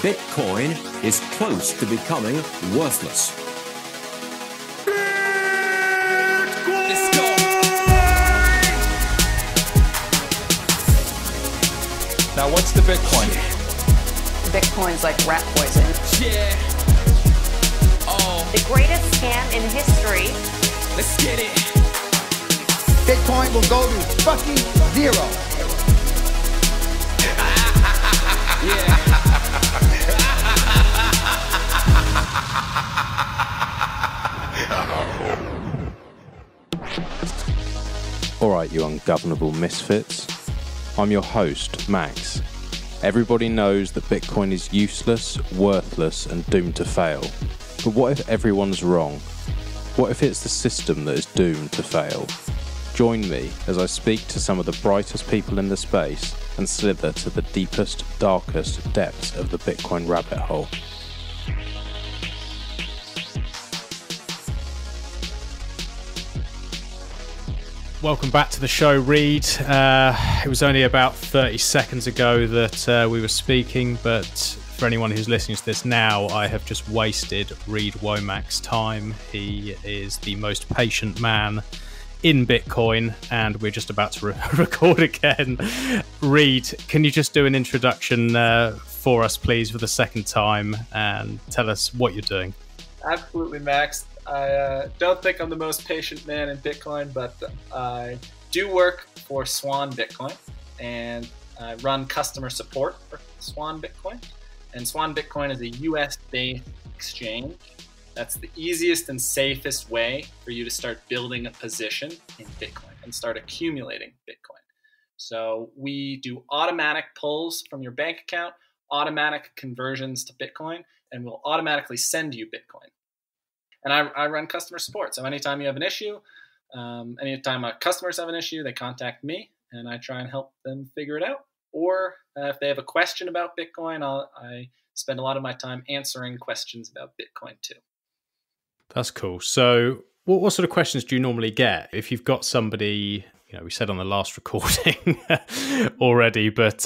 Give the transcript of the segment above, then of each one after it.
Bitcoin is close to becoming worthless. Let's go. Now, what's the Bitcoin? Bitcoin's like rat poison. Yeah. Oh. The greatest scam in history. Let's get it. Bitcoin will go to fucking zero. Yeah. Alright, you ungovernable misfits. I'm your host, Max. Everybody knows that Bitcoin is useless, worthless, and doomed to fail. But what if everyone's wrong? What if it's the system that is doomed to fail? Join me as I speak to some of the brightest people in the space and slither to the deepest, darkest depths of the Bitcoin rabbit hole. Welcome back to the show, Reed. It was only about 30 seconds ago that we were speaking, but for anyone who's listening to this now, I have just wasted Reed Wommack's time. He is the most patient man in Bitcoin, and we're just about to record again. Reed, can you just do an introduction for us, please, for the second time, and tell us what you're doing? Absolutely, Max. I don't think I'm the most patient man in Bitcoin, but I do work for Swan Bitcoin, and I run customer support for Swan Bitcoin. And Swan Bitcoin is a US-based exchange. That's the easiest and safest way for you to start building a position in Bitcoin and start accumulating Bitcoin. So we do automatic pulls from your bank account, automatic conversions to Bitcoin, and we'll automatically send you Bitcoin. And I run customer support. So anytime you have an issue, anytime our customers have an issue, they contact me and I try and help them figure it out. Or if they have a question about Bitcoin, I spend a lot of my time answering questions about Bitcoin too. That's cool. So what sort of questions do you normally get? If you've got somebody, we said on the last recording already, but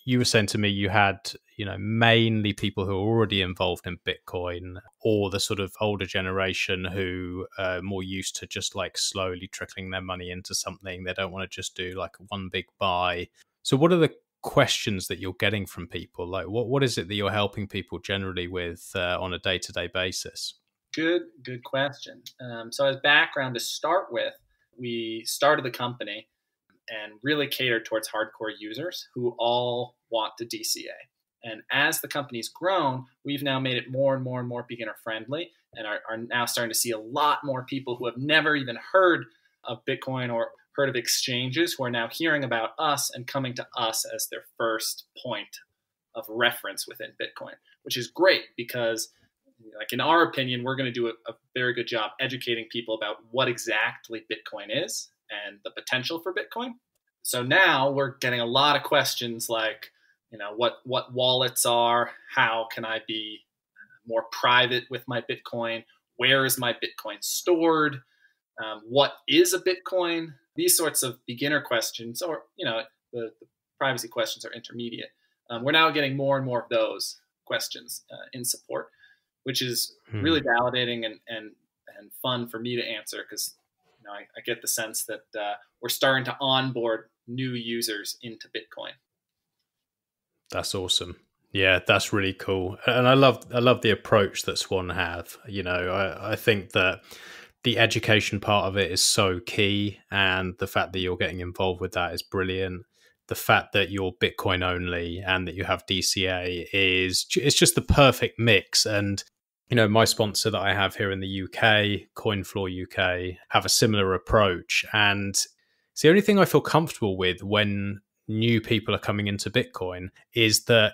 you were saying to me you had, mainly people who are already involved in Bitcoin, or the sort of older generation who are more used to just like slowly trickling their money into something. They don't want to just do like one big buy. So what are the questions that you're getting from people? Like what is it that you're helping people generally with on a day-to-day basis? Good question. So as background to start with, we started the company and really catered towards hardcore users who all want to DCA. And as the company's grown, we've now made it more and more and more beginner friendly, and are now starting to see a lot more people who have never even heard of Bitcoin or heard of exchanges who are now hearing about us and coming to us as their first point of reference within Bitcoin, which is great because, like, in our opinion, we're going to do a very good job educating people about what exactly Bitcoin is and the potential for Bitcoin. So now we're getting a lot of questions like, what wallets are, how can I be more private with my Bitcoin, where is my Bitcoin stored, what is a Bitcoin, these sorts of beginner questions, or, the privacy questions are intermediate. We're now getting more and more of those questions in support, which is really validating and fun for me to answer because I get the sense that we're starting to onboard new users into Bitcoin. That's awesome. Yeah, that's really cool. And I love the approach that Swan have. I think that the education part of it is so key, and the fact that you're getting involved with that is brilliant. The fact that you're Bitcoin only and that you have DCA it's just the perfect mix. And my sponsor that I have here in the UK, CoinFloor UK, have a similar approach. And it's the only thing I feel comfortable with when new people are coming into Bitcoin is that,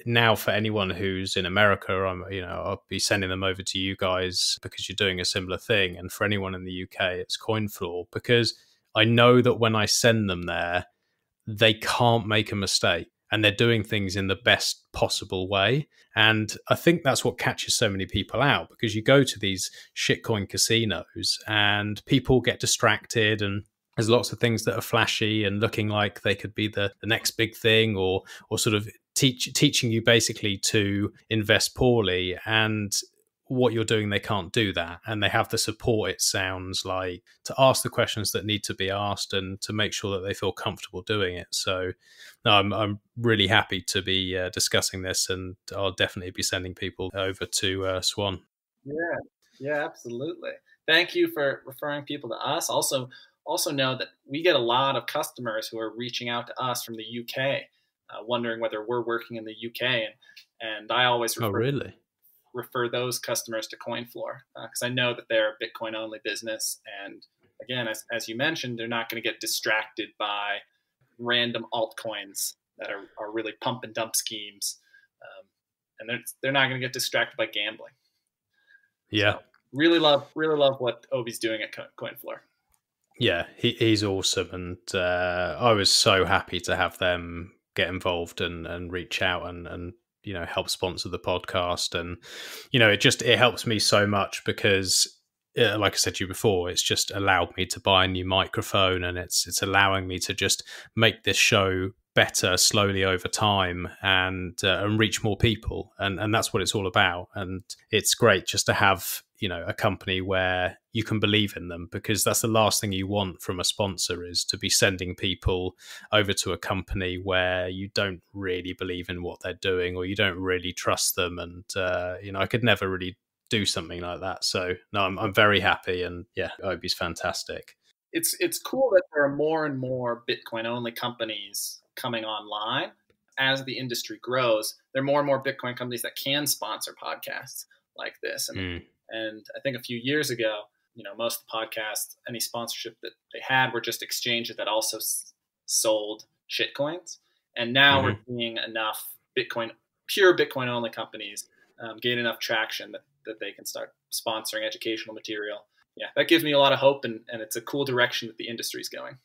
now for anyone who's in America, I'll be sending them over to you guys because you're doing a similar thing. And for anyone in the UK, it's CoinFloor, because I know that when I send them there, they can't make a mistake. And they're doing things in the best possible way. And I think that's what catches so many people out, because you go to these shitcoin casinos and people get distracted, and there's lots of things that are flashy and looking like they could be the next big thing, or sort of teaching you basically to invest poorly, and what you're doing, they can't do that. And they have the support, it sounds like, to ask the questions that need to be asked and to make sure that they feel comfortable doing it. So no, I'm really happy to be discussing this, and I'll definitely be sending people over to Swan. Yeah, absolutely. Thank you for referring people to us. Also know that we get a lot of customers who are reaching out to us from the UK, wondering whether we're working in the UK, and I always refer those customers to CoinFloor, because I know that they're a Bitcoin only business. And again, as you mentioned, they're not going to get distracted by random altcoins that are really pump and dump schemes. And they're not going to get distracted by gambling. Yeah. So really love what Obi's doing at CoinFloor. Yeah, he's awesome. And I was so happy to have them get involved and reach out and help sponsor the podcast. And it helps me so much because like I said to you before, it's just allowed me to buy a new microphone, and it's allowing me to just make this show better slowly over time and reach more people, and that's what it's all about. And it's great just to have a company where you can believe in them, because that's the last thing you want from a sponsor, is to be sending people over to a company where you don't really believe in what they're doing, or you don't really trust them. And I could never really do something like that. So no, I'm very happy, and yeah, Obi's fantastic. It's cool that there are more and more Bitcoin only companies coming online. As the industry grows, there are more and more Bitcoin companies that can sponsor podcasts like this. And I think a few years ago, most of the podcasts, any sponsorship that they had were just exchanges that also sold shitcoins. And now we're seeing enough pure Bitcoin only companies gain enough traction that they can start sponsoring educational material. Yeah, that gives me a lot of hope, and it's a cool direction that the industry is going.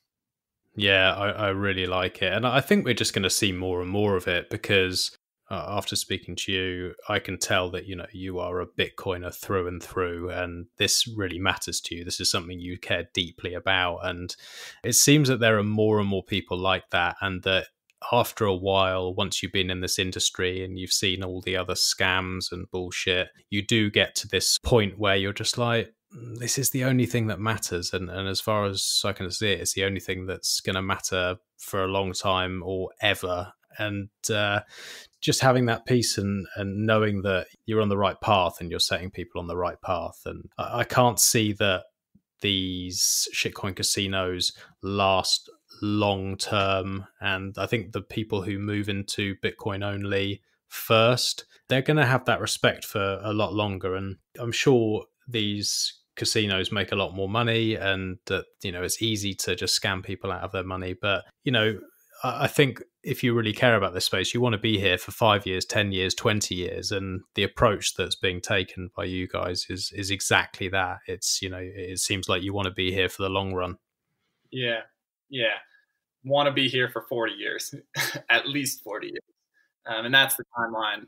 Yeah, I really like it. And I think we're just going to see more and more of it, because after speaking to you, I can tell that, you are a Bitcoiner through and through, and this really matters to you. This is something you care deeply about. And it seems that there are more and more people like that, and that after a while, once you've been in this industry and you've seen all the other scams and bullshit, you do get to this point where you're just like, this is the only thing that matters. And as far as I can see it, it's the only thing that's going to matter for a long time or ever. And just having that peace and knowing that you're on the right path and you're setting people on the right path. And I can't see that these shitcoin casinos last long term. And I think the people who move into Bitcoin only first, they're going to have that respect for a lot longer. And I'm sure these casinos make a lot more money, and that it's easy to just scam people out of their money. But I think if you really care about this space, you want to be here for 5 years, 10 years, 20 years. And the approach that's being taken by you guys is exactly that. It's, it seems like you want to be here for the long run. Yeah. Want to be here for 40 years, at least 40 years. And that's the timeline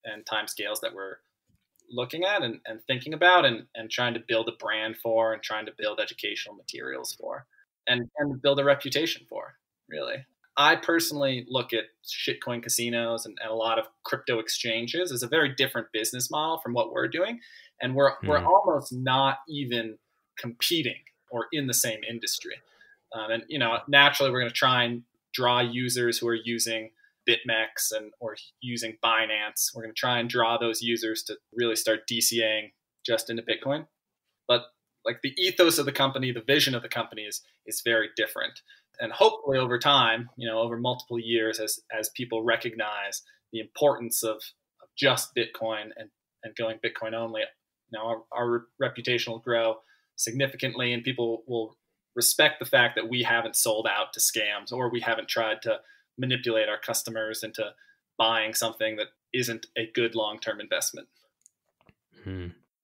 and timescales that we're looking at and thinking about and trying to build a brand for, and trying to build educational materials for, and build a reputation for, really. I personally look at shitcoin casinos and a lot of crypto exchanges as a very different business model from what we're doing. And we're almost not even competing or in the same industry. And naturally, we're going to try and draw users who are using BitMEX or using Binance. We're going to try and draw those users to really start DCAing just into Bitcoin. But like the ethos of the company, the vision of the company is very different. And hopefully over time, over multiple years, as people recognize the importance of just Bitcoin and going Bitcoin only, our reputation will grow significantly, and people will respect the fact that we haven't sold out to scams, or we haven't tried to manipulate our customers into buying something that isn't a good long-term investment.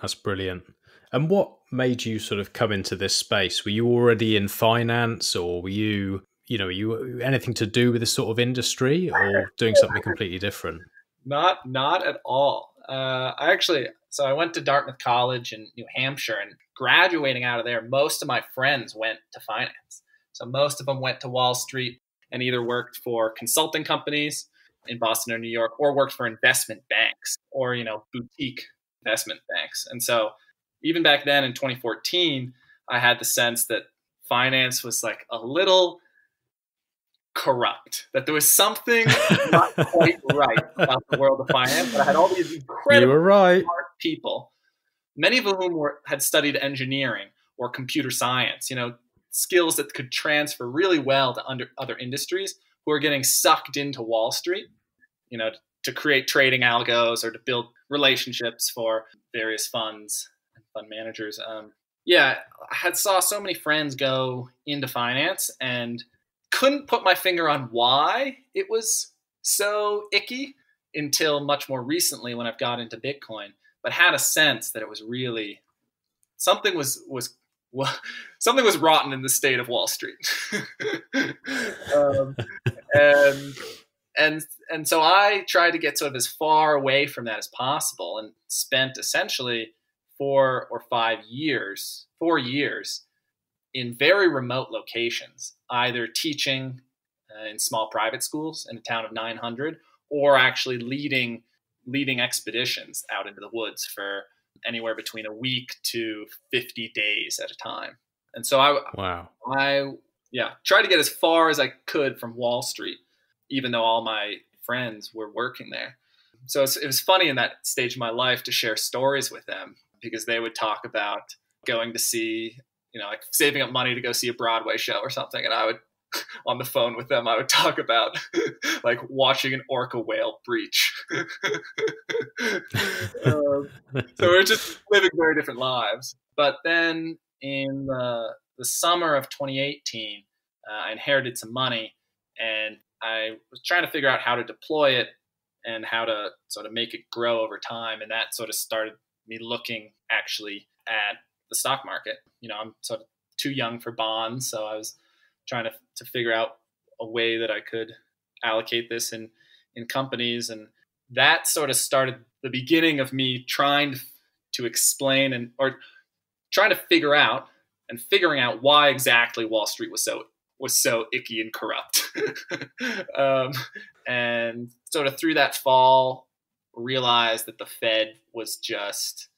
That's brilliant. And what made you sort of come into this space? Were you already in finance, or were you anything to do with this sort of industry, or doing something completely different? Not at all. I went to Dartmouth College in New Hampshire, and graduating out of there, most of my friends went to finance. So most of them went to Wall Street and either worked for consulting companies in Boston or New York, or worked for investment banks or, boutique investment banks. And so even back then in 2014, I had the sense that finance was like a little corrupt, that there was something not quite right about the world of finance. But I had all these incredible smart people, many of whom had studied engineering or computer science, skills that could transfer really well to other industries, who are getting sucked into Wall Street, to create trading algos or to build relationships for various funds and fund managers. I saw so many friends go into finance and couldn't put my finger on why it was so icky until much more recently when I've got into Bitcoin, but had a sense that it was really something was rotten in the state of Wall Street. And so I tried to get sort of as far away from that as possible, and spent essentially 4 years in very remote locations, either teaching in small private schools in a town of 900, or actually leading expeditions out into the woods for anywhere between a week to 50 days at a time. And so I tried to get as far as I could from Wall Street, even though all my friends were working there. So it was funny in that stage of my life to share stories with them, because they would talk about going to see, like saving up money to go see a Broadway show or something. And I would, on the phone with them, I would talk about like watching an orca whale breach. So we're just living very different lives. But then in the summer of 2018, I inherited some money, and I was trying to figure out how to deploy it and how to sort of make it grow over time. And that sort of started me looking actually at the stock market. I'm sort of too young for bonds, so I was trying to figure out a way that I could allocate this in companies. And that sort of started the beginning of me trying to explain or trying to figuring out why exactly Wall Street was so icky and corrupt. And sort of through that fall, realized that the Fed was just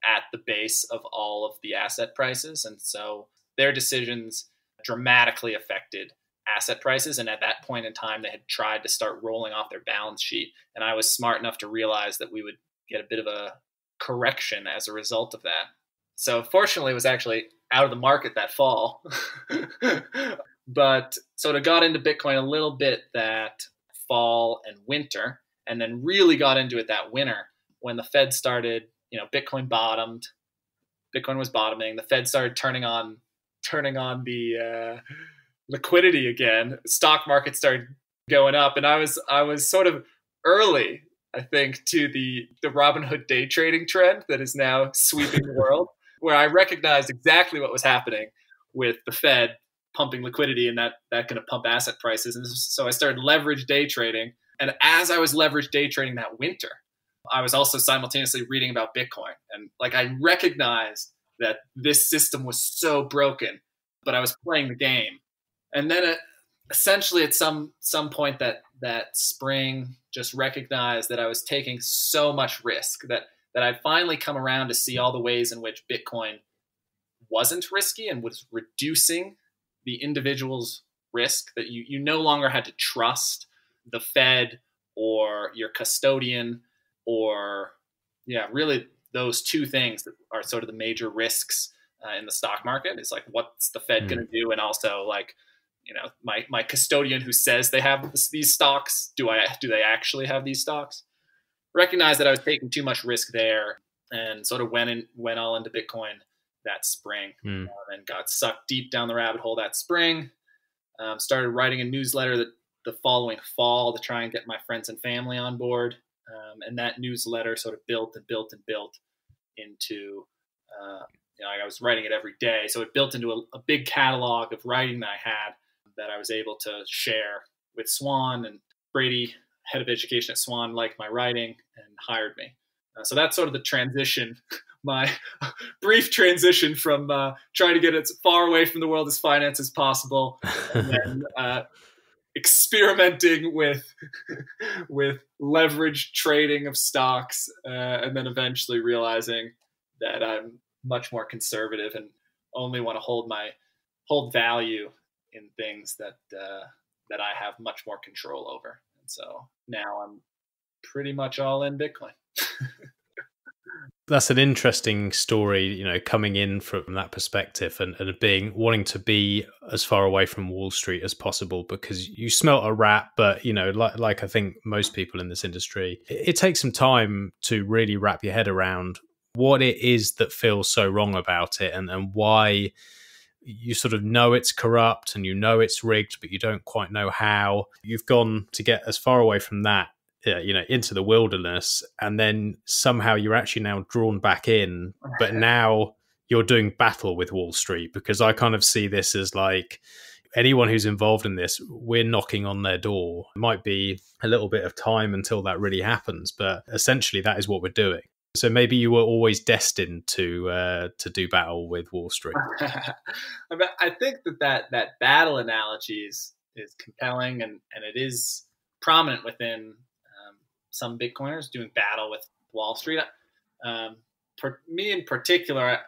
at the base of all of the asset prices. And so their decisions dramatically affected asset prices. And at that point in time, they had tried to start rolling off their balance sheet. And I was smart enough to realize that we would get a bit of a correction as a result of that. So fortunately, it was actually out of the market that fall. But sort of got into Bitcoin a little bit that fall and winter, and then really got into it that winter when the Fed started, Bitcoin bottomed. Bitcoin was bottoming. The Fed started turning on the liquidity again. Stock market started going up, and I was sort of early, I think, to the Robinhood day trading trend that is now sweeping the world, where I recognized exactly what was happening with the Fed pumping liquidity, and that going to pump asset prices. And so I started leverage day trading. And as I was leverage day trading that winter, I was also simultaneously reading about Bitcoin. And like, I recognized that this system was so broken, but I was playing the game. And then essentially at some point that spring, just recognized that I was taking so much risk that I'd finally come around to see all the ways in which Bitcoin wasn't risky and was reducing the individual's risk, that you no longer had to trust the Fed or your custodian, or really those two things that are sort of the major risks in the stock market. Is like, what's the Fed going to do? And also like, my custodian who says they have these stocks, do they actually have these stocks? Recognized that I was taking too much risk there, and sort of went all into Bitcoin that spring, and got sucked deep down the rabbit hole that spring. Started writing a newsletter the following fall to try and get my friends and family on board. And that newsletter sort of built and built and built into, I was writing it every day. So it built into a big catalog of writing that I had, that I was able to share with Swan. And Brady, head of education at Swan, liked my writing and hired me. So that's sort of the transition, my brief transition from trying to get as far away from the world as finance as possible, and then experimenting with with leveraged trading of stocks, and then eventually realizing that I'm much more conservative and only want to hold value in things that I have much more control over. And so now I'm pretty much all in Bitcoin. That's an interesting story, coming in from that perspective and wanting to be as far away from Wall Street as possible, because you smelt a rat. But, like I think most people in this industry, it takes some time to really wrap your head around what it is that feels so wrong about it, and why you sort of know it's corrupt and it's rigged, but you don't quite know how. You've gone to get as far away from that, into the wilderness, and then somehow you're actually now drawn back in, but now you're doing battle with Wall Street, because I kind of see this as like anyone who's involved in this, we're knocking on their door. It might be a little bit of time until that really happens, but essentially that is what we're doing. So maybe you were always destined to do battle with Wall Street. I think that battle analogy is compelling, and it is prominent within some Bitcoiners doing battle with Wall Street. Me in particular,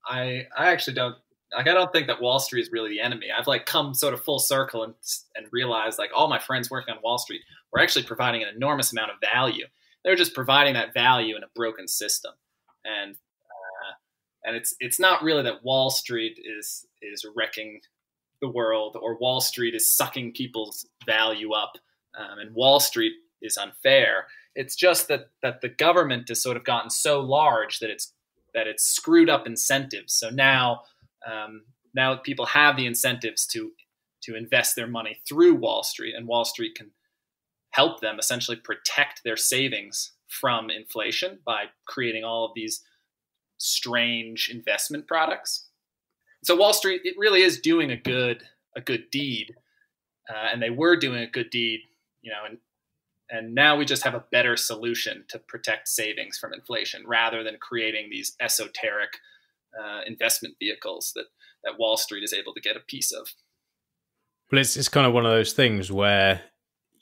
I actually don't I don't think that Wall Street is really the enemy. I've come sort of full circle and realized all my friends working on Wall Street were actually providing an enormous amount of value. They're just providing that value in a broken system, and it's not really that Wall Street is wrecking the world, or Wall Street is sucking people's value up, and Wall Street is unfair. It's just that the government has sort of gotten so large that it's screwed up incentives. So now people have the incentives to invest their money through Wall Street, and Wall Street can help them essentially protect their savings from inflation by creating all of these strange investment products. So Wall Street, it really is doing a good deed, and they were doing a good deed, and now we just have a better solution to protect savings from inflation, rather than creating these esoteric investment vehicles that Wall Street is able to get a piece of. Well, it's kind of one of those things where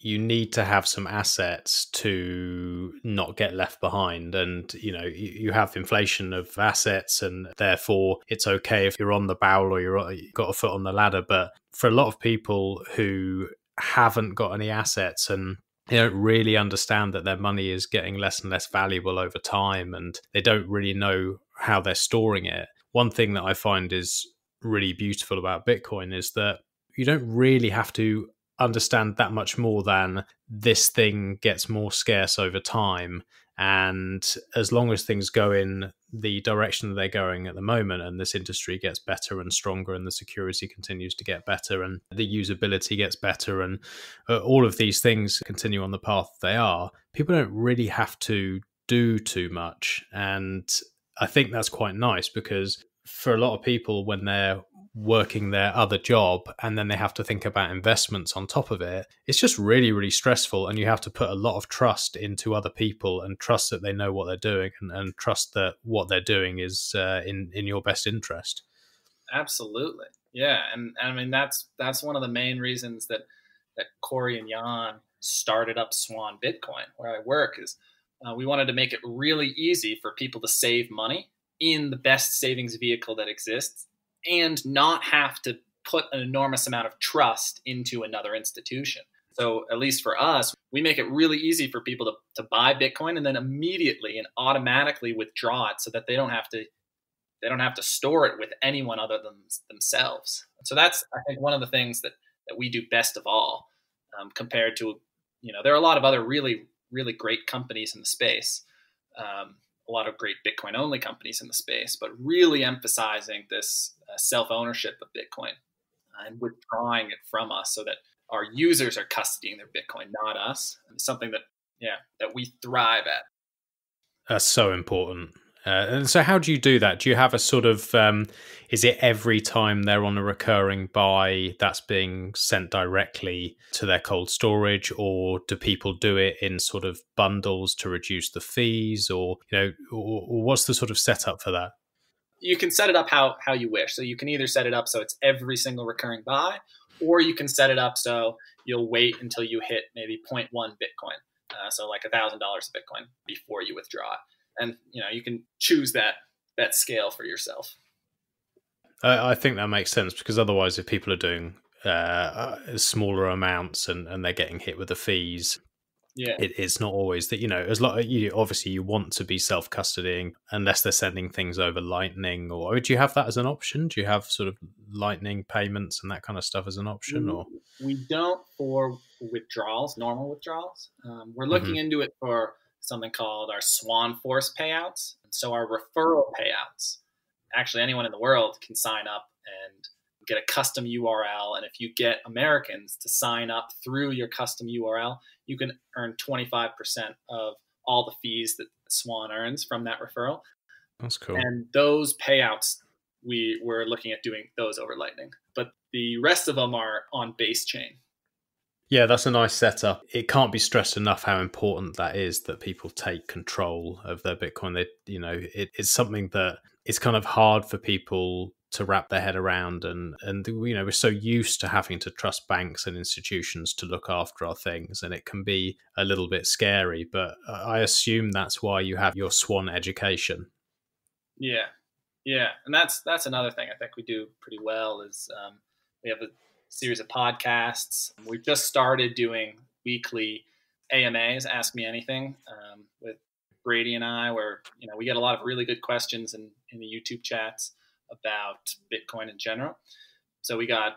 you need to have some assets to not get left behind. And, you have inflation of assets, and therefore it's okay if you're on the barrel or you've got a foot on the ladder. But for a lot of people who haven't got any assets, and they don't really understand that their money is getting less and less valuable over time, and they don't really know how they're storing it. One thing that I find is really beautiful about Bitcoin is that you don't really have to understand that much more than this thing gets more scarce over time. And as long as things go in the direction that they're going at the moment, and this industry gets better and stronger, and the security continues to get better, and the usability gets better, and all of these things continue on the path they are, people don't really have to do too much. And I think that's quite nice, because for a lot of people, when they're working their other job and then they have to think about investments on top of it, it's just really, really stressful. And you have to put a lot of trust into other people, and trust that they know what they're doing, and trust that what they're doing is in your best interest. Absolutely. Yeah. And I mean, that's one of the main reasons that Corey and Jan started up Swan Bitcoin, where I work, is we wanted to make it really easy for people to save money in the best savings vehicle that exists, and not have to put an enormous amount of trust into another institution. So at least for us, we make it really easy for people to buy Bitcoin and then immediately and automatically withdraw it, so that they don't have to store it with anyone other than themselves. So that's, I think, one of the things that we do best of all, compared to, there are a lot of other really, really great companies in the space, a lot of great Bitcoin only companies in the space, but really emphasizing this self-ownership of Bitcoin and withdrawing it from us, so that our users are custodying their Bitcoin, not us. And it's something that we thrive at. That's so important. And so how do you do that? Do you have a sort of, is it every time they're on a recurring buy that's being sent directly to their cold storage, or do people do it in sort of bundles to reduce the fees, or what's the sort of setup for that? You can set it up how you wish. So you can either set it up so it's every single recurring buy, or you can set it up so you'll wait until you hit maybe zero 0.1 Bitcoin. So like $1,000 of Bitcoin before you withdraw it. And, you can choose that scale for yourself. I think that makes sense, because otherwise if people are doing smaller amounts and they're getting hit with the fees, it's not always that, as long obviously you want to be self-custodying unless they're sending things over Lightning, or do you have that as an option? Do you have sort of Lightning payments and that kind of stuff as an option? Or we don't for withdrawals, normal withdrawals. We're looking into it for something called our Swan Force payouts. So our referral payouts, actually anyone in the world can sign up and get a custom URL. And if you get Americans to sign up through your custom URL, you can earn 25% of all the fees that Swan earns from that referral. That's cool. And those payouts, we're looking at doing those over Lightning. But the rest of them are on base chain. Yeah, that's a nice setup. It can't be stressed enough how important that is, that people take control of their Bitcoin. It's something that it's kind of hard for people to wrap their head around, and we're so used to having to trust banks and institutions to look after our things, and it can be a little bit scary. But I assume that's why you have your Swan education. Yeah, and that's another thing I think we do pretty well is we have a series of podcasts. We've just started doing weekly AMAs, Ask Me Anything, with Brady and I, where we get a lot of really good questions in the YouTube chats about Bitcoin in general. So we got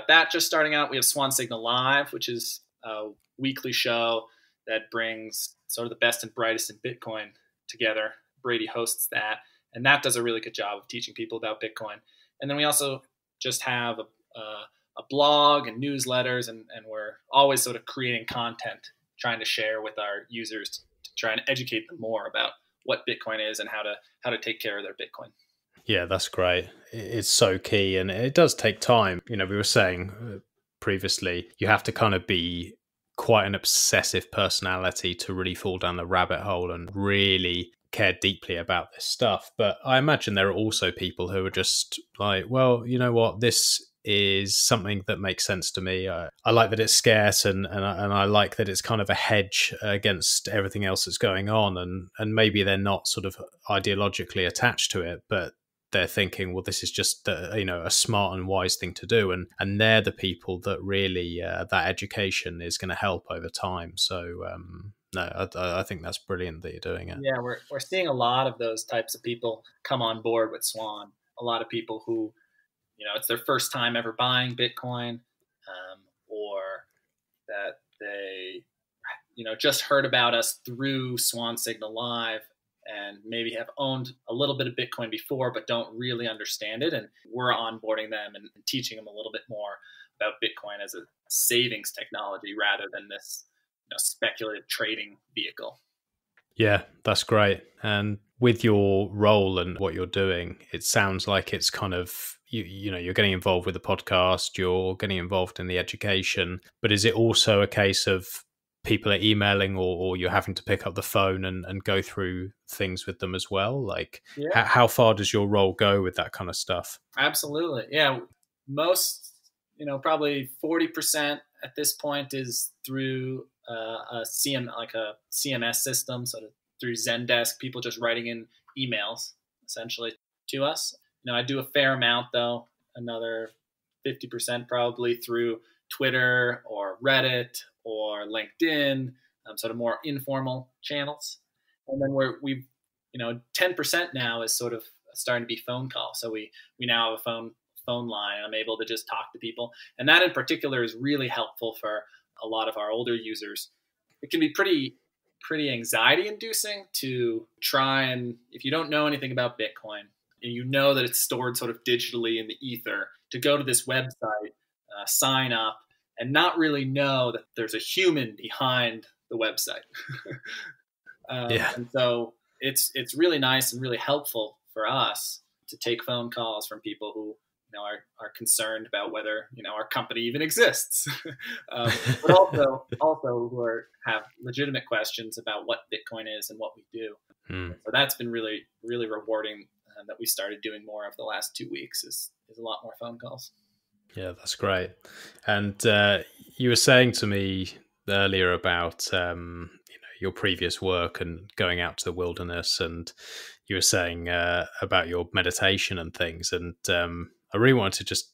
that just starting out. We have Swan Signal Live, which is a weekly show that brings sort of the best and brightest in Bitcoin together. Brady hosts that, and that does a really good job of teaching people about Bitcoin. And then we also just have a blog and newsletters, and we're always sort of creating content, trying to share with our users to try and educate them more about what Bitcoin is and how to take care of their Bitcoin. Yeah, that's great. It's so key, and it does take time. We were saying previously, you have to kind of be quite an obsessive personality to really fall down the rabbit hole and really care deeply about this stuff. But I imagine there are also people who are just like, well, you know what, this is something that makes sense to me. I like that it's scarce, and I like that it's kind of a hedge against everything else that's going on. And maybe they're not sort of ideologically attached to it, but they're thinking, well, this is just a smart and wise thing to do, and they're the people that really that education is going to help over time. So no, I think that's brilliant that you're doing it. Yeah, we're seeing a lot of those types of people come on board with Swan. A lot of people who it's their first time ever buying Bitcoin, or that they just heard about us through Swan Signal Live, and maybe have owned a little bit of Bitcoin before, but don't really understand it. And we're onboarding them and teaching them a little bit more about Bitcoin as a savings technology rather than this speculative trading vehicle. Yeah, that's great. And with your role and what you're doing, it sounds like it's kind of, you're getting involved with the podcast, you're getting involved in the education, but is it also a case of people are emailing, or you're having to pick up the phone and go through things with them as well? Like, how far does your role go with that kind of stuff? Absolutely. Yeah. Most, probably 40% at this point is through a CMS system, sort of through Zendesk, people just writing in emails essentially to us. I do a fair amount though, another 50% probably through Twitter or Reddit or LinkedIn, sort of more informal channels. And then we've 10% now is sort of starting to be phone calls. So we now have a phone line, and I'm able to just talk to people. And that in particular is really helpful for a lot of our older users. It can be pretty anxiety inducing to try, and if you don't know anything about Bitcoin and you know that it's stored sort of digitally in the ether, to go to this website, sign up, and not really know that there's a human behind the website. And so it's really nice and really helpful for us to take phone calls from people who are concerned about whether our company even exists, but also who have legitimate questions about what Bitcoin is and what we do. So that's been really, really rewarding. That we started doing more of the last 2 weeks is a lot more phone calls. Yeah, that's great. And you were saying to me earlier about your previous work and going out to the wilderness, and you were saying about your meditation and things. And I really wanted to just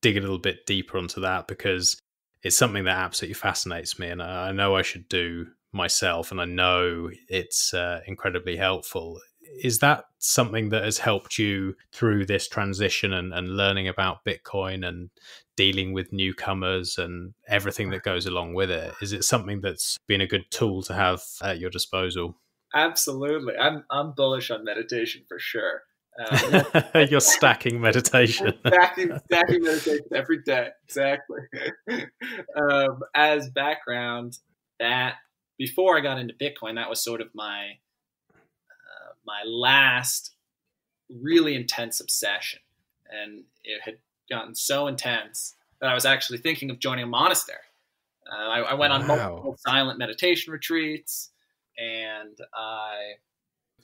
dig a little bit deeper onto that, because it's something that absolutely fascinates me, and I know I should do myself, and I know it's incredibly helpful. Is that something that has helped you through this transition and learning about Bitcoin and dealing with newcomers and everything that goes along with it? Is it something that's been a good tool to have at your disposal? Absolutely. I'm bullish on meditation for sure. You're stacking meditation. stacking meditation every day. Exactly. As background, that before I got into Bitcoin, that was sort of my last really intense obsession, and it had gotten so intense that I was actually thinking of joining a monastery. I went on multiple silent meditation retreats, and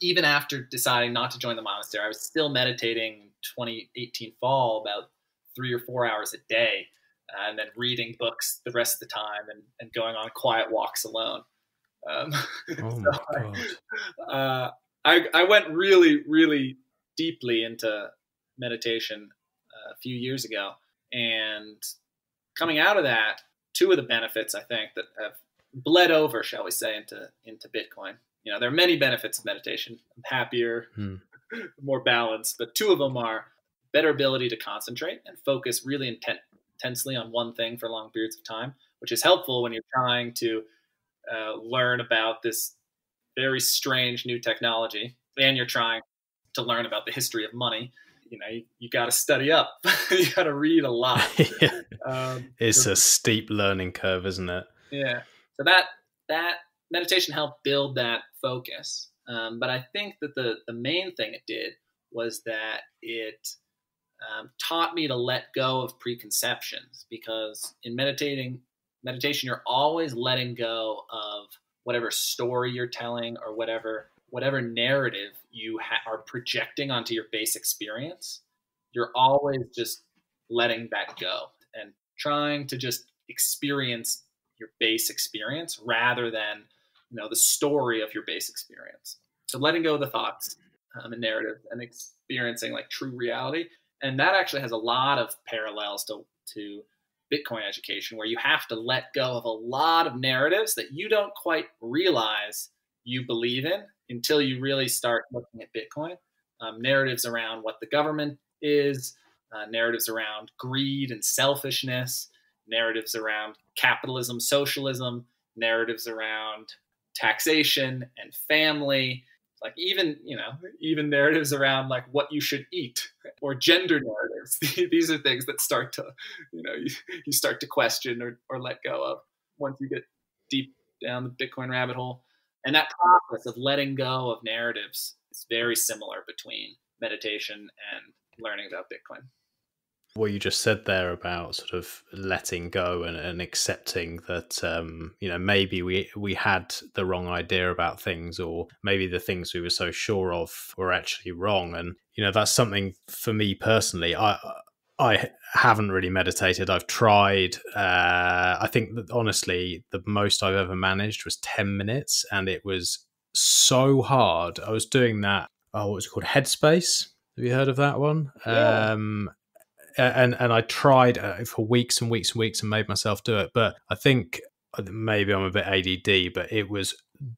even after deciding not to join the monastery, I was still meditating 2018 fall about 3 or 4 hours a day, and then reading books the rest of the time and going on quiet walks alone. I went really, really deeply into meditation a few years ago, and coming out of that, two of the benefits I think that have bled over, shall we say, into Bitcoin. There are many benefits of meditation. I'm happier, more balanced, but two of them are better ability to concentrate and focus really intensely on one thing for long periods of time, which is helpful when you're trying to learn about this very strange new technology, and you're trying to learn about the history of money. You got to study up. You got to read a lot. It's a steep learning curve, isn't it? Yeah. So that meditation helped build that focus. But I think that the main thing it did was that it taught me to let go of preconceptions, because in meditation, you're always letting go of whatever story you're telling or whatever narrative you are projecting onto your base experience. You're always just letting that go and trying to just experience your base experience rather than the story of your base experience. So letting go of the thoughts and narrative and experiencing like true reality. And that actually has a lot of parallels to Bitcoin education, where you have to let go of a lot of narratives that you don't quite realize you believe in until you really start looking at Bitcoin. Narratives around what the government is, narratives around greed and selfishness, narratives around capitalism, socialism, narratives around taxation and family, like even narratives around like what you should eat, or gender narratives. These are things that start to, you start to question or let go of once you get deep down the Bitcoin rabbit hole. And that process of letting go of narratives is very similar between meditation and learning about Bitcoin. What you just said there about sort of letting go and accepting that, maybe we had the wrong idea about things, or maybe the things we were so sure of were actually wrong. And, that's something for me personally. I haven't really meditated. I've tried. I think that honestly, the most I've ever managed was 10 minutes, and it was so hard. I was doing that. Oh, what's it called? Headspace. Have you heard of that one? Yeah. And I tried for weeks and weeks and weeks and made myself do it. But I think maybe I'm a bit ADD, but it was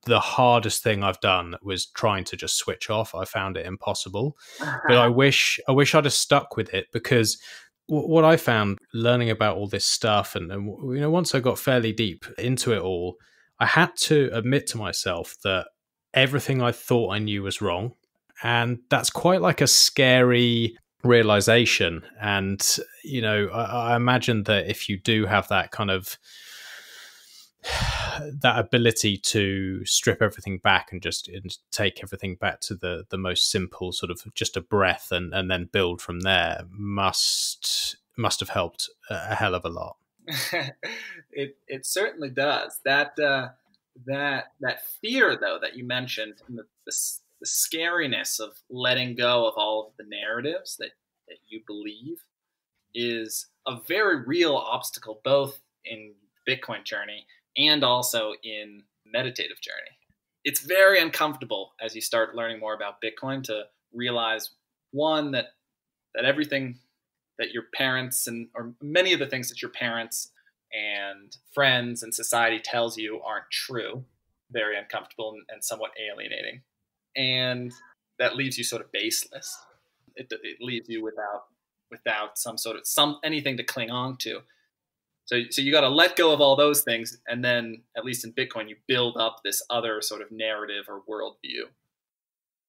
the hardest thing I've done was trying to just switch off. I found it impossible. But I wish I'd have stuck with it, because what I found learning about all this stuff, and once I got fairly deep into it all, I had to admit to myself that everything I thought I knew was wrong. And that's quite like a scary realization. And, I imagine that if you do have that kind of that ability to strip everything back and just take everything back to the most simple sort of just a breath and then build from there, must have helped a hell of a lot. It certainly does. That fear, though, that you mentioned, and the scariness of letting go of all of the narratives that you believe, is a very real obstacle, both in Bitcoin journey and also in meditative journey. It's very uncomfortable as you start learning more about Bitcoin to realize, one, that everything that your parents or many of the things that your parents and friends and society tells you aren't true. Very uncomfortable and somewhat alienating. And that leaves you sort of baseless. It leaves you without anything to cling on to. So you got to let go of all those things, and then, at least in Bitcoin, you build up this other sort of narrative or worldview.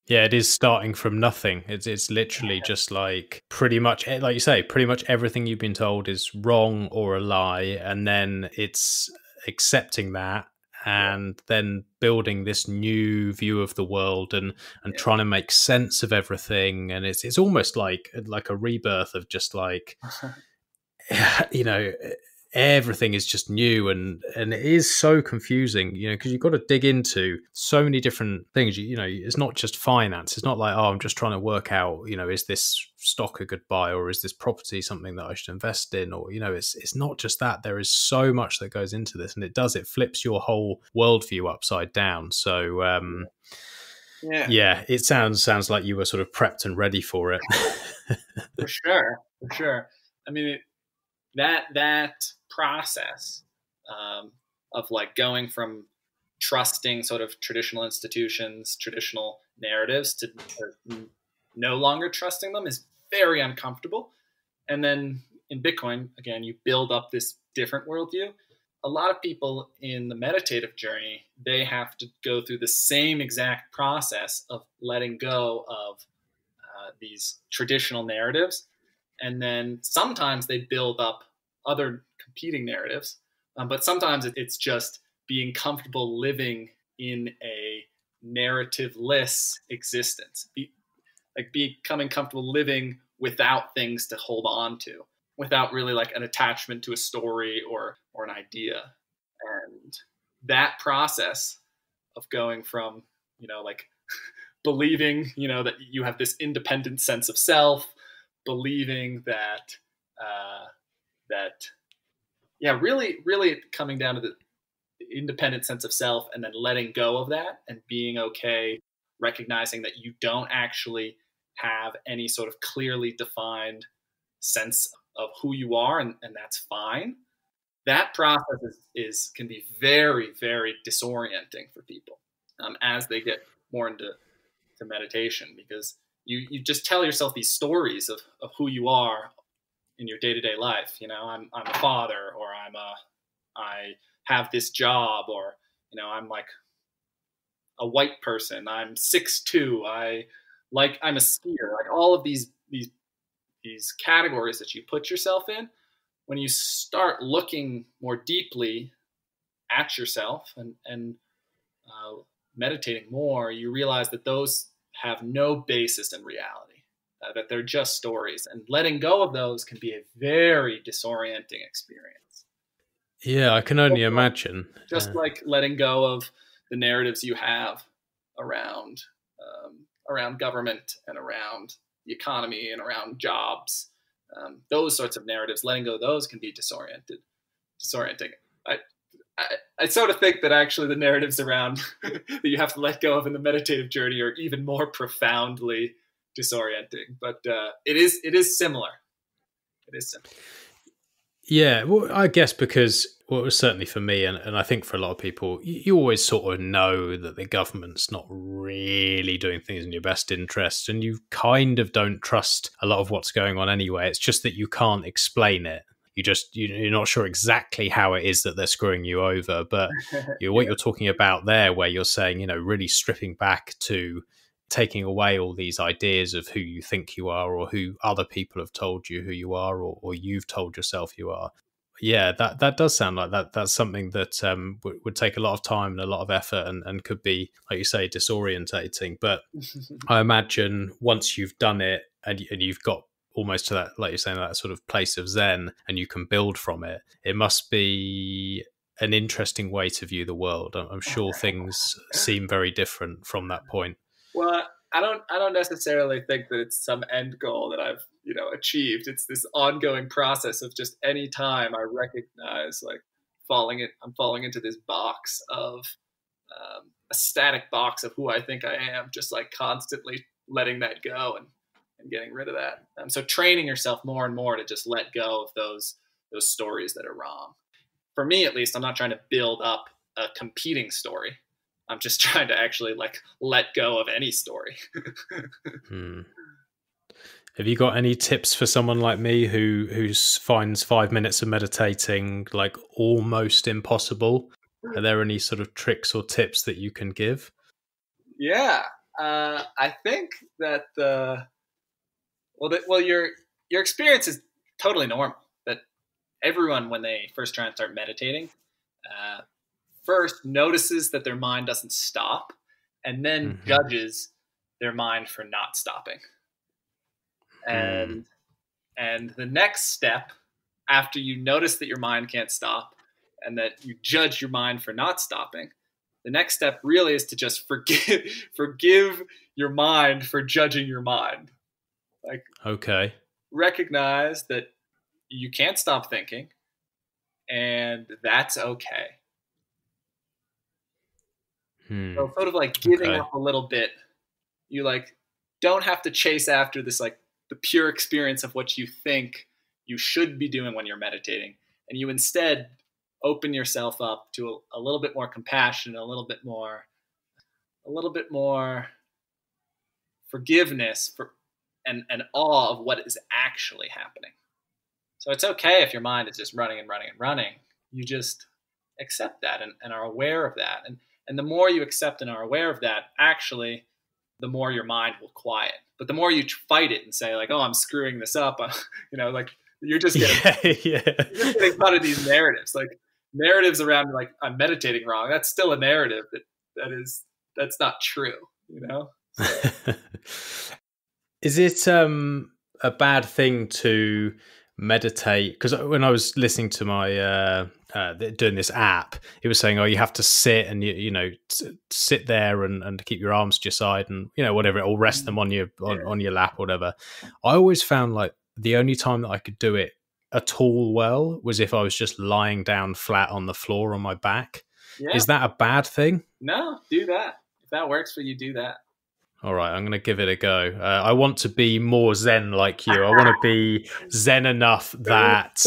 Yeah, it is starting from nothing. It's literally just like pretty much, like you say, pretty much everything you've been told is wrong or a lie, and then it's accepting that and then building this new view of the world and trying to make sense of everything. And it's almost like a rebirth of just like, you know, everything is just new, and it is so confusing, you know, because you've got to dig into so many different things. You know, it's not just finance. It's not like, oh, I'm just trying to work out, you know, is this stock a good buy, or is this property something that I should invest in, or, you know, it's not just that. There is so much that goes into this, and it flips your whole worldview upside down. So yeah, it sounds like you were sort of prepped and ready for it. For sure. I mean, that process of like going from trusting sort of traditional institutions, traditional narratives to no longer trusting them is very uncomfortable. And then in Bitcoin, again, you build up this different worldview. A lot of people in the meditative journey, they have to go through the same exact process of letting go of these traditional narratives. And then sometimes they build up other competing narratives, but sometimes it's just being comfortable living in a narrative-less existence, becoming comfortable living without things to hold on to, without really like an attachment to a story or an idea. And that process of going from, you know, like believing, you know, that you have this independent sense of self, believing that really coming down to the independent sense of self, and then letting go of that and being okay, recognizing that you don't actually have any sort of clearly defined sense of who you are, and that's fine. That process can be very, very disorienting for people as they get more into meditation, because you just tell yourself these stories of who you are in your day-to-day life. You know, I'm a father, or I have this job, or, you know, I'm like a white person, I'm 6'2", I'm a skier, like all of these categories that you put yourself in. When you start looking more deeply at yourself and meditating more, you realize that those have no basis in reality, that they're just stories, and letting go of those can be a very disorienting experience. Yeah, I can only imagine. Just like letting go of the narratives you have around government and around the economy and around jobs, those sorts of narratives, letting go of those can be disorienting. I sort of think that actually the narratives around that you have to let go of in the meditative journey are even more profoundly disorienting, but it is similar. It is similar. Yeah, well, I guess because, well, it was certainly for me, and I think for a lot of people, you always sort of know that the government's not really doing things in your best interest, and you kind of don't trust a lot of what's going on anyway. It's just that you can't explain it. You're not sure exactly how it is that they're screwing you over. But what you're talking about there, where you're saying, you know, really stripping back to taking away all these ideas of who you think you are, or who other people have told you who you are, or you've told yourself you are. Yeah, that does sound like that. That's something that would take a lot of time and a lot of effort, and could be, like you say, disorientating. But I imagine once you've done it and you've got almost to that, like you're saying, that sort of place of Zen, and you can build from it, it must be an interesting way to view the world. I'm sure things seem very different from that point. Well, don't necessarily think that it's some end goal that I've, achieved. It's this ongoing process of just any time I recognize like I'm falling into this box of a static box of who I think I am, just like constantly letting that go and getting rid of that. So training yourself more and more to just let go of those stories that are wrong. For me, at least, I'm not trying to build up a competing story. I'm just trying to actually like let go of any story. Have you got any tips for someone like me who finds 5 minutes of meditating like almost impossible? Are there any sort of tricks or tips that you can give? Yeah, I think that your experience is totally normal. That everyone, when they first try and start meditating, first notices that their mind doesn't stop, and then judges their mind for not stopping. And the next step, after you notice that your mind can't stop and that you judge your mind for not stopping, the next step really is to just forgive your mind for judging your mind. Like, okay, recognize that you can't stop thinking, and that's okay. So sort of like giving up a little bit. You like don't have to chase after this like the pure experience of what you think you should be doing when you're meditating, and you instead open yourself up to a little bit more compassion, a little bit more forgiveness and awe of what is actually happening. So it's okay if your mind is just running and running and running. You just accept that and are aware of that. And the more you accept and are aware of that, actually, the more your mind will quiet. But the more you fight it and say like, "Oh, I'm screwing this up," like you're just getting, you're just getting caught in these narratives, like narratives around like I'm meditating wrong. That's still a narrative that's not true, So. Is it a bad thing to meditate? Because when I was listening to my doing this app, it was saying, "Oh, you have to sit and sit there and keep your arms to your side and whatever, or rest them on your on your lap, or whatever." I always found like the only time that I could do it at all well was if I was just lying down flat on the floor on my back. Yeah. Is that a bad thing? No, do that. If that works for you, do that. All right, I'm going to give it a go. I want to be more Zen like you. I want to be Zen enough that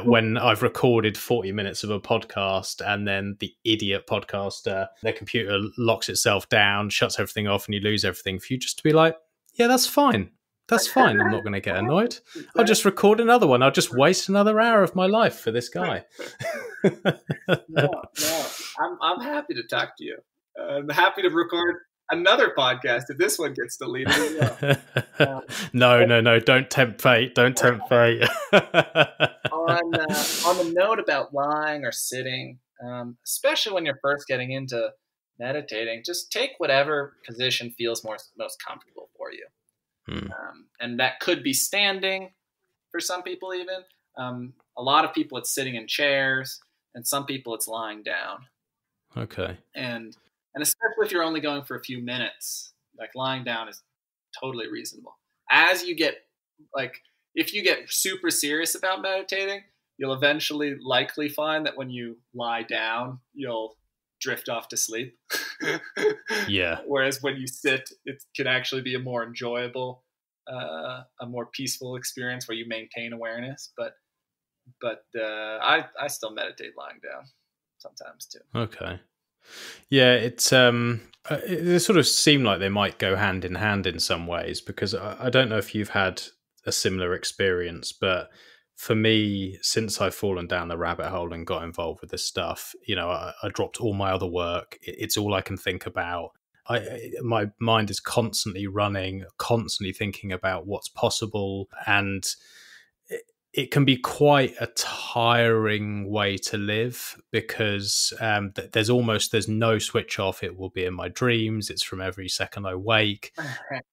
when I've recorded 40 minutes of a podcast and then the idiot podcaster, their computer locks itself down, shuts everything off, and you lose everything, for you just to be like, yeah, that's fine. That's fine. I'm not going to get annoyed. I'll just record another one. I'll just waste another hour of my life for this guy. No, I'm happy to talk to you. I'm happy to record another podcast if this one gets deleted as well. No, don't tempt fate. Don't tempt fate. On the note about lying or sitting, especially when you're first getting into meditating, just take whatever position feels most comfortable for you. And that could be standing for some people even. A lot of people it's sitting in chairs, and some people it's lying down. Okay. And especially if you're only going for a few minutes, like lying down is totally reasonable. As you get, like, if you get super serious about meditating, you'll eventually likely find that when you lie down, you'll drift off to sleep. Yeah. Whereas when you sit, it can actually be a more enjoyable, a more peaceful experience where you maintain awareness. But I still meditate lying down sometimes too. Okay. Yeah, it sort of seem like they might go hand in hand in some ways, because I don't know if you've had a similar experience, but for me, since I've fallen down the rabbit hole and got involved with this stuff, I dropped all my other work. It's all I can think about. My mind is constantly running, constantly thinking about what's possible, and it can be quite a tiring way to live, because there's no switch off. It will be in my dreams. It's from every second I wake.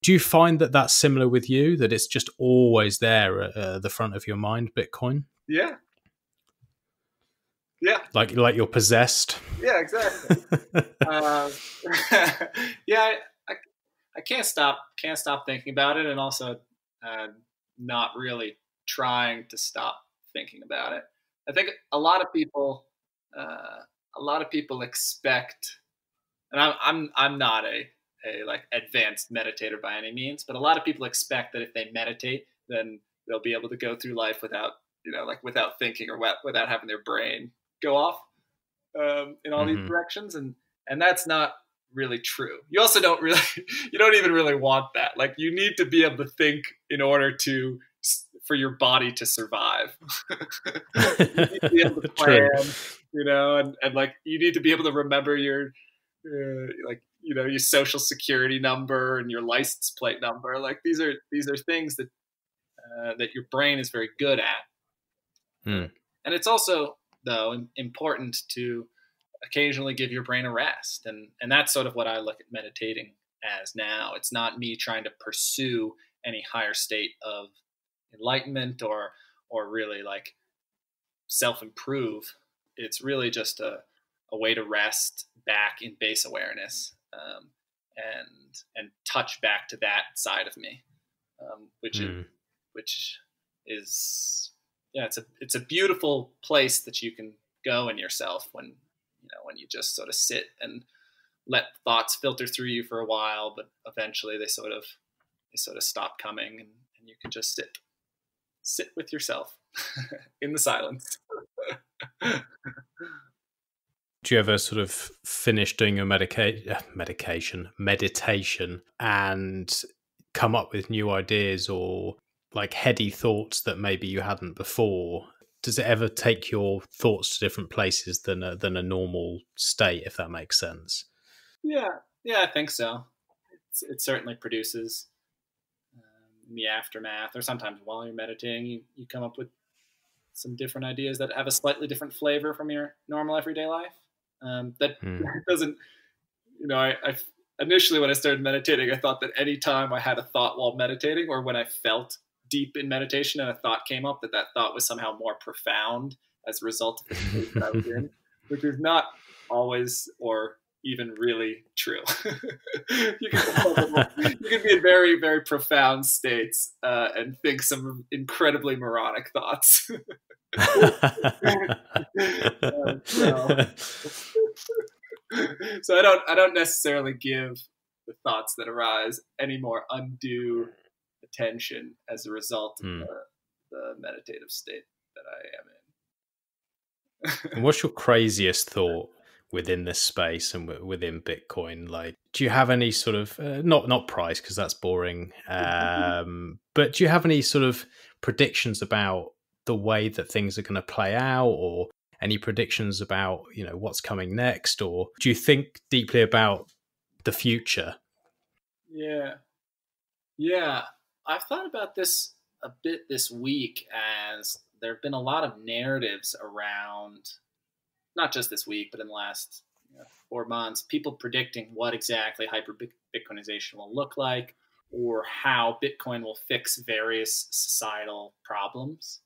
Do you find that that's similar with you, that it's just always there at the front of your mind, Bitcoin? Yeah. Yeah. Like you're possessed? Yeah, exactly. Yeah, I can't stop thinking about it, and also not really trying to stop thinking about it. I think a lot of people expect, and I'm not a like advanced meditator by any means, but a lot of people expect that if they meditate, then they'll be able to go through life without, like without thinking or without having their brain go off in all these directions, and that's not really true. You also don't even really want that. Like, you need to be able to think in order for your body to survive. You need to be able to plan, and like, you need to be able to remember your your social security number and your license plate number. Like, these are things that that your brain is very good at. And it's also, though, important to occasionally give your brain a rest. And that's sort of what I look at meditating as now. It's not me trying to pursue any higher state of enlightenment or really like self-improve. It's really just a way to rest back in base awareness, and touch back to that side of me, which is it's a beautiful place that you can go in yourself when you just sort of sit and let thoughts filter through you for a while, but eventually they sort of stop coming, and you can just sit with yourself in the silence. Do you ever sort of finish doing your meditation and come up with new ideas or like heady thoughts that maybe you hadn't before? Does it ever take your thoughts to different places than a normal state, if that makes sense? Yeah, I think so. It certainly produces in the aftermath, or sometimes while you're meditating, you come up with some different ideas that have a slightly different flavor from your normal everyday life. That doesn't, I initially, when I started meditating, I thought that any time I had a thought while meditating, or when I felt deep in meditation and a thought came up, that thought was somehow more profound as a result of the state that I was in, which is not always or even really true. You can be in very, very profound states and think some incredibly moronic thoughts. So I don't necessarily give the thoughts that arise any more undue attention as a result of the meditative state that I am in. And what's your craziest thought within this space and within Bitcoin? Like, do you have any sort of not price, because that's boring, but do you have any sort of predictions about the way that things are going to play out, or any predictions about what's coming next, or do you think deeply about the future? Yeah, I've thought about this a bit this week, as there have been a lot of narratives around, not just this week, but in the last 4 months, people predicting what exactly hyper-Bitcoinization will look like, or how Bitcoin will fix various societal problems.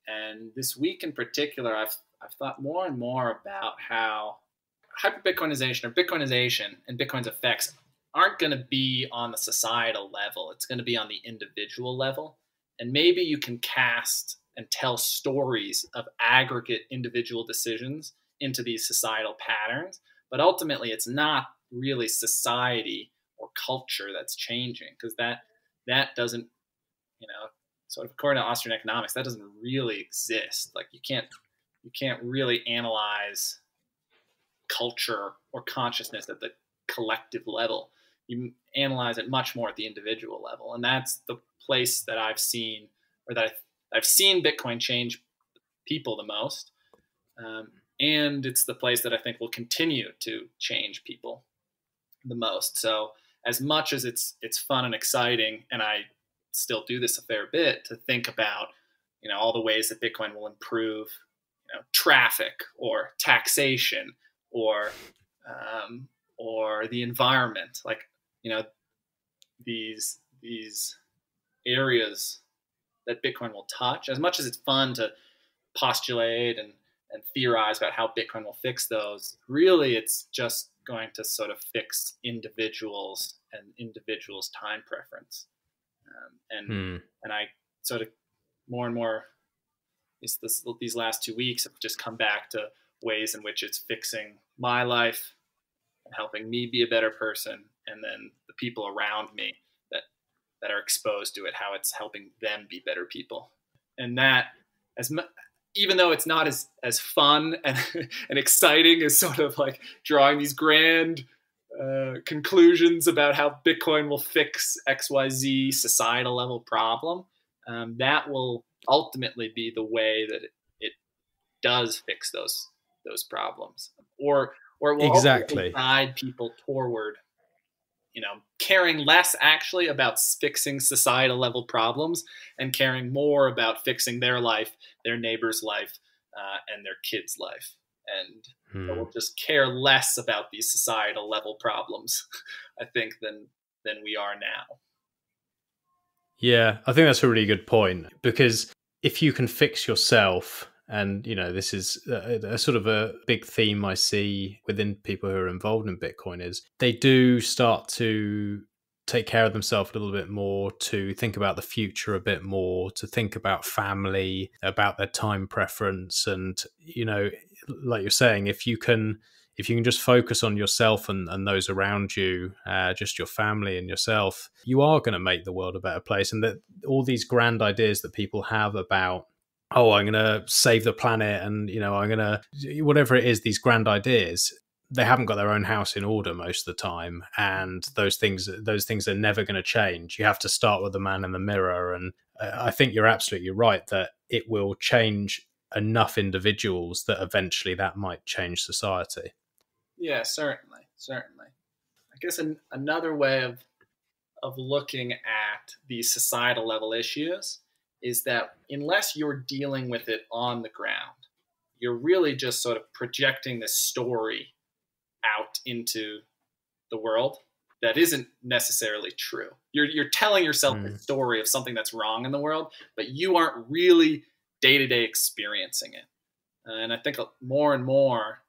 And this week in particular, I've thought more and more about how hyper-Bitcoinization or Bitcoinization and Bitcoin's effects aren't going to be on the societal level. It's going to be on the individual level. And maybe you can cast and tell stories of aggregate individual decisions into these societal patterns. But ultimately, it's not really society or culture that's changing, because that doesn't, sort of according to Austrian economics, that doesn't really exist. Like, you can't really analyze culture or consciousness at the collective level. You analyze it much more at the individual level, and that's the place that I've seen, or that I've seen Bitcoin change people the most, and it's the place that I think will continue to change people the most. So, as much as it's fun and exciting, and I still do this a fair bit, to think about all the ways that Bitcoin will improve traffic or taxation or the environment, like these areas that Bitcoin will touch. As much as it's fun to postulate and theorize about how Bitcoin will fix those, really it's just going to sort of fix individuals and individuals' time preference. And I sort of more and more these last 2 weeks have just come back to ways in which it's fixing my life and helping me be a better person, and then the people around me that are exposed to it, how it's helping them be better people. And that, even though it's not as fun and, and exciting as sort of like drawing these grand conclusions about how Bitcoin will fix XYZ societal level problem, that will ultimately be the way that it does fix those problems, or it will Exactly. guide people toward, caring less actually about fixing societal level problems and caring more about fixing their life, their neighbor's life, and their kid's life. And we'll just care less about these societal level problems, I think, than we are now. Yeah, I think that's a really good point, because if you can fix yourself, and this is a sort of a big theme I see within people who are involved in Bitcoin, is they do start to take care of themselves a little bit more, to think about the future a bit more, to think about family, about their time preference. And like you're saying, if you can just focus on yourself and those around you, just your family and yourself, you are going to make the world a better place. And that all these grand ideas that people have about, oh, I'm going to save the planet, and I'm going to, whatever it is, these grand ideas, they haven't got their own house in order most of the time, and those things are never going to change. You have to start with the man in the mirror. And I think you're absolutely right that it will change enough individuals that eventually that might change society. Yeah, certainly. I guess another way of looking at these societal level issues is that unless you're dealing with it on the ground, you're really just sort of projecting this story out into the world that isn't necessarily true. You're telling yourself the story of something that's wrong in the world, but you aren't really day-to-day experiencing it. And I think more and more,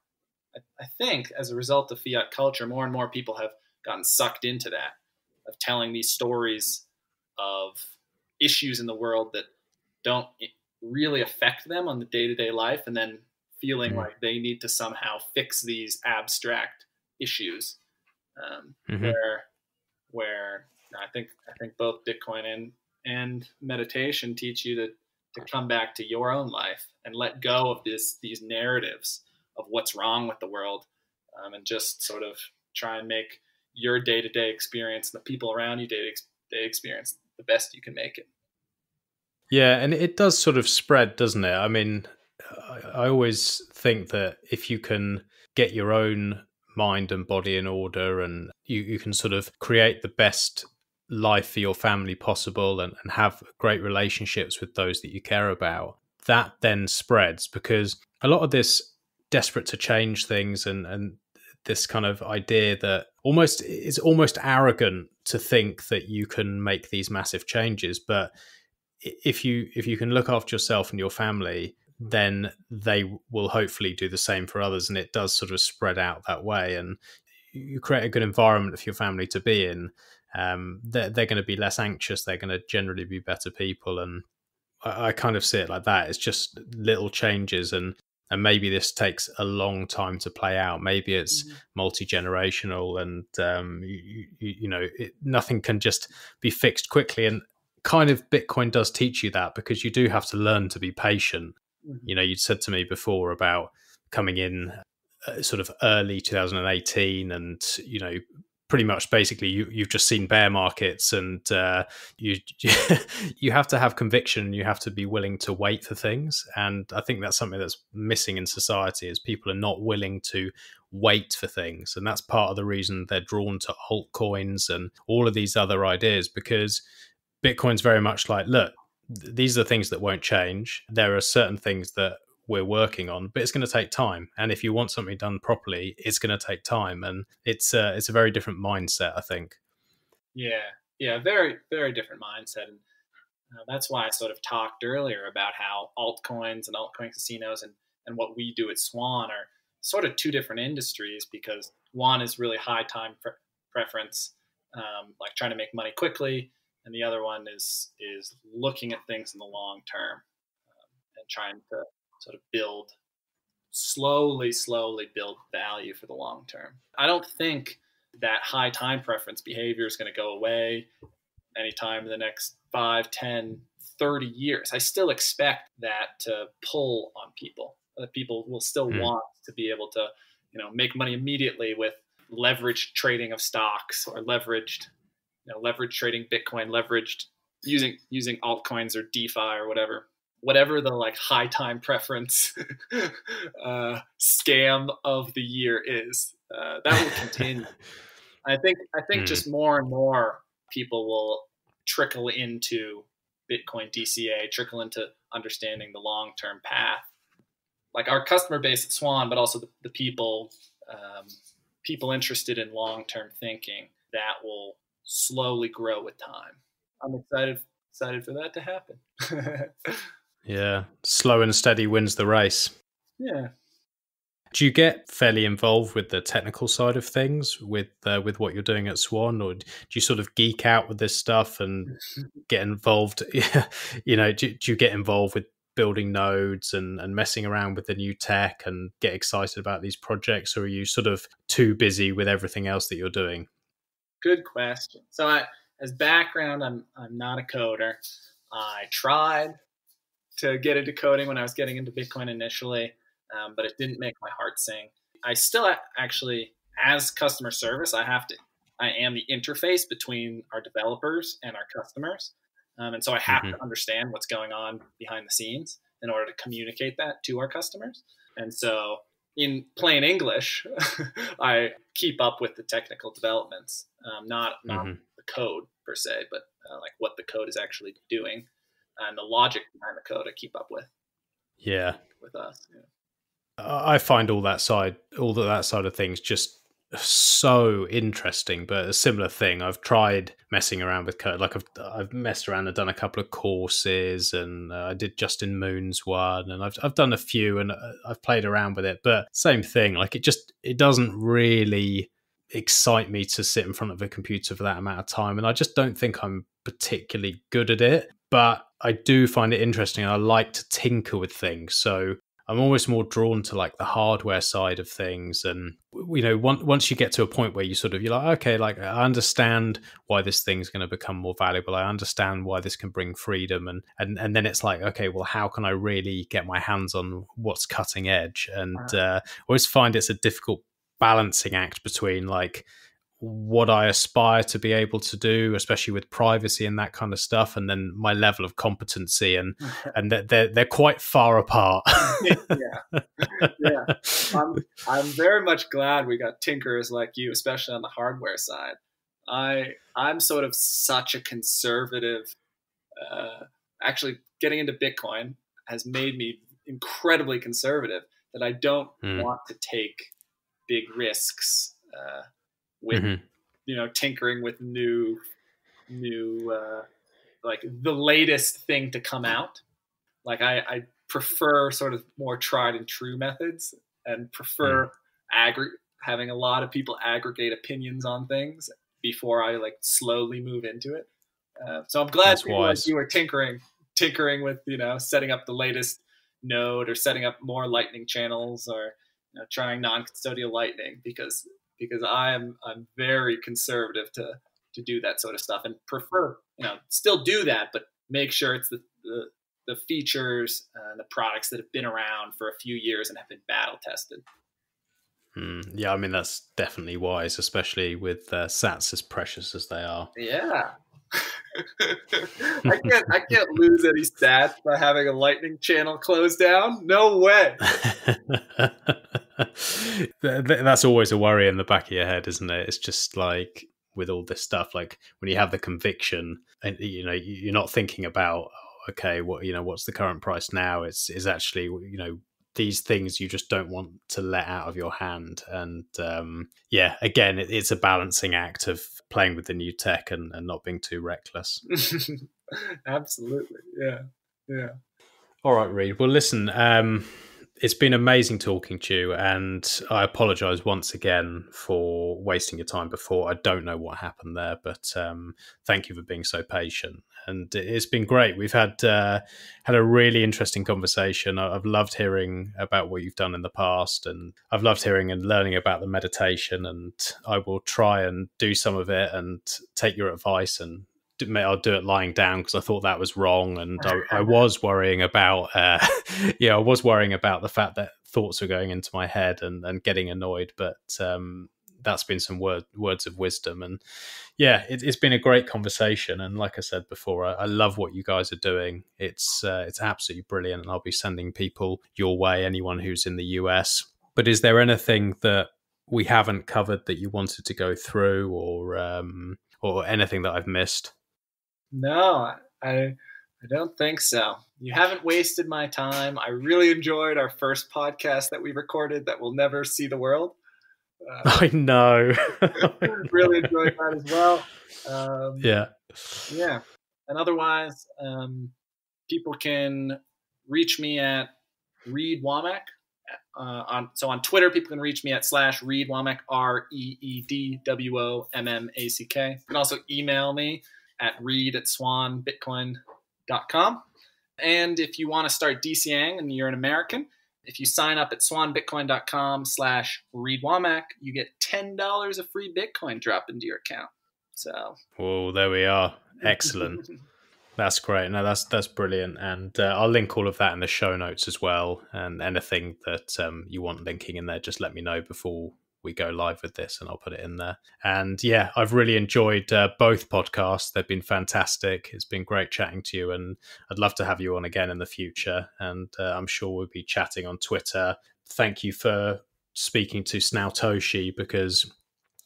I think as a result of fiat culture, more and more people have gotten sucked into that, of telling these stories of issues in the world that don't really affect them on the day-to-day life, and then feeling like they need to somehow fix these abstract issues, where I think both Bitcoin and meditation teach you to come back to your own life and let go of these narratives of what's wrong with the world, and just sort of try and make your day-to-day experience, the people around you day-to-day experience, the best you can make it. Yeah, and it does sort of spread, doesn't it? I mean, I always think that if you can get your own mind and body in order, and you can sort of create the best life for your family possible, and have great relationships with those that you care about, that then spreads. Because a lot of this desperate to change things, and this kind of idea that it's almost arrogant to think that you can make these massive changes, but if you can look after yourself and your family, then they will hopefully do the same for others, and it does sort of spread out that way. And you create a good environment for your family to be in. They're going to be less anxious. They're going to generally be better people. And I kind of see it like that. It's just little changes, and maybe this takes a long time to play out. Maybe it's multi-generational, and nothing can just be fixed quickly. And kind of Bitcoin does teach you that, because you do have to learn to be patient. You'd said to me before about coming in sort of early 2018, and pretty much basically you've just seen bear markets, and you have to have conviction, and you have to be willing to wait for things. And I think that's something that's missing in society, is people are not willing to wait for things. And that's part of the reason they're drawn to altcoins and all of these other ideas, because Bitcoin's very much like, look, these are things that won't change. There are certain things that we're working on, but it's going to take time. And if you want something done properly, it's going to take time. And it's a very different mindset, I think. Yeah, very, very different mindset. And that's why I sort of talked earlier about how altcoins and altcoin casinos and what we do at Swan sort of two different industries, because one is really high time preference, like trying to make money quickly, and the other one is looking at things in the long term, and trying to sort of slowly build value for the long term. I don't think that high time preference behavior is going to go away anytime in the next 5, 10, 30 years. I still expect that to pull on people. That people will still want to be able to, make money immediately with leveraged trading of stocks, or leveraged trading Bitcoin, leveraged using altcoins or DeFi or whatever the like high time preference scam of the year is. That will continue. I think just more and more people will trickle into Bitcoin DCA, trickle into understanding the long-term path. Like our customer base at Swan, but also the people interested in long-term thinking, that will slowly grow with time. I'm excited for that to happen. Yeah, slow and steady wins the race. Yeah. Do you get fairly involved with the technical side of things with what you're doing at Swan, or do you sort of geek out with this stuff and get involved? Do you get involved with building nodes and messing around with the new tech and get excited about these projects, or are you sort of too busy with everything else that you're doing? Good question. So as background, I'm not a coder. I tried to get into coding when I was getting into Bitcoin initially, but it didn't make my heart sing. I still actually, as customer service, I am the interface between our developers and our customers. And so I have to understand what's going on behind the scenes in order to communicate that to our customers. And so in plain English, I keep up with the technical developments, not the code per se, but like what the code is actually doing and the logic behind the code I keep up with. Yeah. With us. Yeah. I find all that side of things just so interesting, but a similar thing. I've tried messing around with code. Like I've messed around and done a couple of courses, and I did Justin Moon's one, and I've done a few, and I've played around with it. But same thing. Like it doesn't really excite me to sit in front of a computer for that amount of time, and I just don't think I'm particularly good at it. But I do find it interesting. I like to tinker with things, so I'm always more drawn to like the hardware side of things. And, once you get to a point where you're like, okay, like I understand why this thing's going to become more valuable. I understand why this can bring freedom. And then it's like, okay, well, how can I really get my hands on what's cutting edge? And I always find it's a difficult balancing act between like what I aspire to be able to do, especially with privacy and that kind of stuff, and then my level of competency, and they're quite far apart. Yeah. I'm very much glad we got tinkerers like you, especially on the hardware side. I'm sort of such a conservative. Actually, getting into Bitcoin has made me incredibly conservative, that I don't want to take big risks with tinkering with new like the latest thing to come out. Like I prefer sort of more tried and true methods, and prefer having a lot of people aggregate opinions on things before I like slowly move into it. So I'm glad you were tinkering with setting up the latest node, or setting up more Lightning channels, or trying non-custodial Lightning, because I'm very conservative to do that sort of stuff, and prefer still do that, but make sure it's the features and the products that have been around for a few years and have been battle tested. Yeah, I mean that's definitely wise, especially with sats as precious as they are. Yeah. I can't lose any stats by having a Lightning channel closed down. No way. That's always a worry in the back of your head, isn't it? It's just like with all this stuff, like when you have the conviction, and you're not thinking about okay, what's the current price now? It's actually these things you just don't want to let out of your hand. And again, it's a balancing act of playing with the new tech and not being too reckless. Absolutely. Yeah. All right, Reed. Well, listen, It's been amazing talking to you, and I apologise once again for wasting your time before. I don't know what happened there, but thank you for being so patient. And it's been great. We've had a really interesting conversation. I've loved hearing about what you've done in the past, and I've loved hearing and learning about the meditation. And I will try and do some of it and take your advice, and I'll do it lying down because I thought that was wrong, and I was worrying about, I was worrying about the fact that thoughts were going into my head and getting annoyed. But that's been some words of wisdom, and yeah, it's been a great conversation. And like I said before, I love what you guys are doing. It's absolutely brilliant, and I'll be sending people your way, anyone who's in the US. But is there anything that we haven't covered that you wanted to go through, or anything that I've missed? No, I don't think so. You haven't wasted my time. I really enjoyed our first podcast that we recorded that will never see the world. I know. Really enjoyed that as well. Yeah. And otherwise, people can reach me at Reed Wommack. On Twitter, people can reach me at /Reed Wommack, ReedWommack. You can also email me at reed@swanbitcoin.com. And if you want to start DCAing and you're an American, if you sign up at swanbitcoin.com/Reed Wommack, you get $10 of free Bitcoin drop into your account. So, well, there we are. Excellent. That's great. No, that's brilliant. And I'll link all of that in the show notes as well. And anything that you want linking in there, just let me know before we go live with this, and I'll put it in there. And yeah, I've really enjoyed both podcasts. They've been fantastic. It's been great chatting to you, and I'd love to have you on again in the future. And I'm sure we'll be chatting on Twitter. Thank you for speaking to Snautoshi, because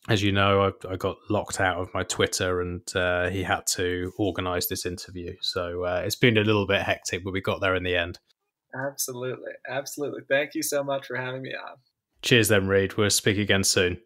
as you know, I got locked out of my Twitter, and he had to organize this interview. So it's been a little bit hectic, but we got there in the end. Absolutely. Thank you so much for having me on. Cheers then, Reed. We'll speak again soon.